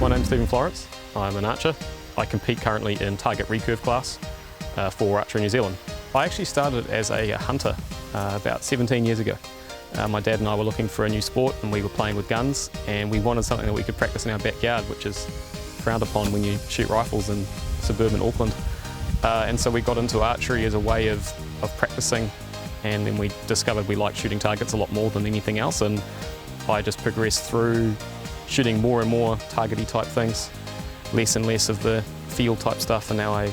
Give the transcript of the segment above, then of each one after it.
My name's Stephen Florence. I'm an archer. I compete currently in target recurve class for Archery New Zealand. I actually started as a hunter about 17 years ago. My dad and I were looking for a new sport and we were playing with guns, and we wanted something that we could practice in our backyard, which is frowned upon when you shoot rifles in suburban Auckland. And so we got into archery as a way of practicing, and then we discovered we liked shooting targets a lot more than anything else, and I just progressed through shooting more and more targety type things, less and less of the field type stuff, and now I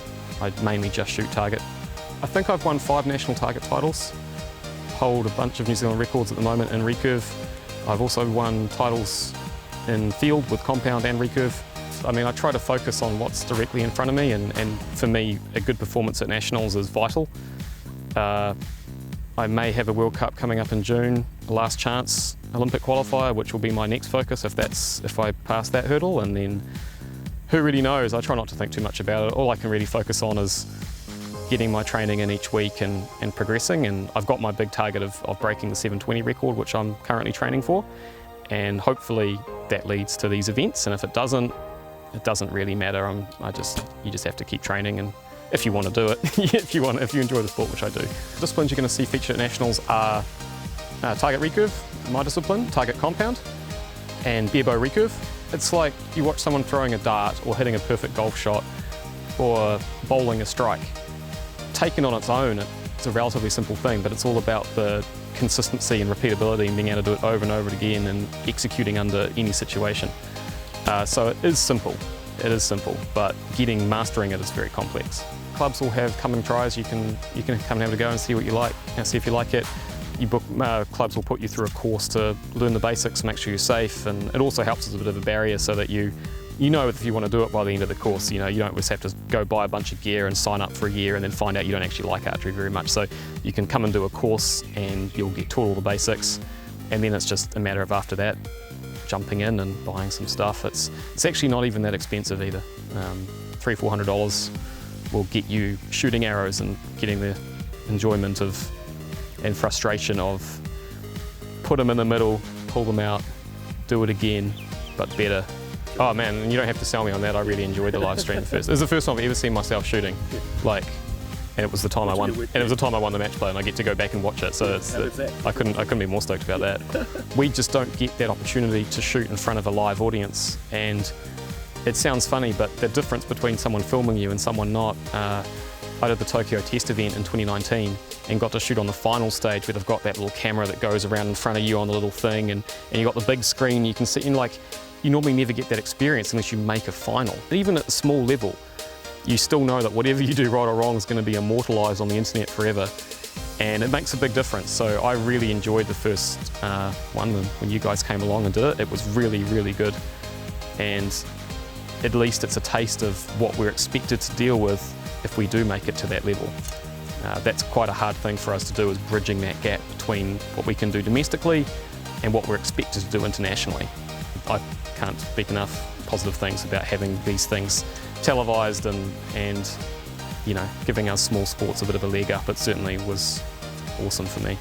mainly just shoot target. I think I've won 5 national target titles, hold a bunch of New Zealand records at the moment in recurve. I've also won titles in field with compound and recurve. I mean, I try to focus on what's directly in front of me, and for me, a good performance at nationals is vital. I may have a World Cup coming up in June, a last chance Olympic qualifier, which will be my next focus if I pass that hurdle, and then who really knows. I try not to think too much about it. All I can really focus on is getting my training in each week and progressing, and I've got my big target of breaking the 720 record, which I'm currently training for, and hopefully that leads to these events, and if it doesn't really matter. You just have to keep training, and if you want to do it, if you enjoy the sport, which I do. Disciplines you're going to see featured at nationals are target recurve, my discipline, target compound, and bare bow recurve. It's like you watch someone throwing a dart or hitting a perfect golf shot or bowling a strike. Taken on its own, it's a relatively simple thing, but it's all about the consistency and repeatability and being able to do it over and over again and executing under any situation. So it is simple, but mastering it is very complex. Clubs will have come and tries. You can come and have a go and see what you like, and see if you like it. Clubs will put you through a course to learn the basics, make sure you're safe, and it also helps as a bit of a barrier so that you know if you want to do it by the end of the course. You don't just have to go buy a bunch of gear and sign up for a year and then find out you don't actually like archery very much. So you can come and do a course and you'll get taught all the basics, and then it's just a matter of after that jumping in and buying some stuff. It's actually not even that expensive either. $300–400 will get you shooting arrows and getting the enjoyment of and frustration of put them in the middle, pull them out, do it again, but better. Oh man, and you don't have to sell me on that. I really enjoyed the live stream first. It was the first time I've ever seen myself shooting, and it was the time I won. And it was the time I won the match play, and I get to go back and watch it. So I couldn't be more stoked about that. We just don't get that opportunity to shoot in front of a live audience, and it sounds funny, but the difference between someone filming you and someone not. I did the Tokyo test event in 2019 and got to shoot on the final stage where they've got that little camera that goes around in front of you on the little thing, and you got the big screen. You can see, you normally never get that experience unless you make a final. Even at a small level, you still know that whatever you do right or wrong is going to be immortalised on the internet forever, and it makes a big difference. So I really enjoyed the first one when you guys came along and did it. It was really, really good, and at least it's a taste of what we're expected to deal with if we do make it to that level. That's quite a hard thing for us to do, is bridging that gap between what we can do domestically and what we're expected to do internationally. I can't speak enough positive things about having these things televised and giving us small sports a bit of a leg up. It certainly was awesome for me.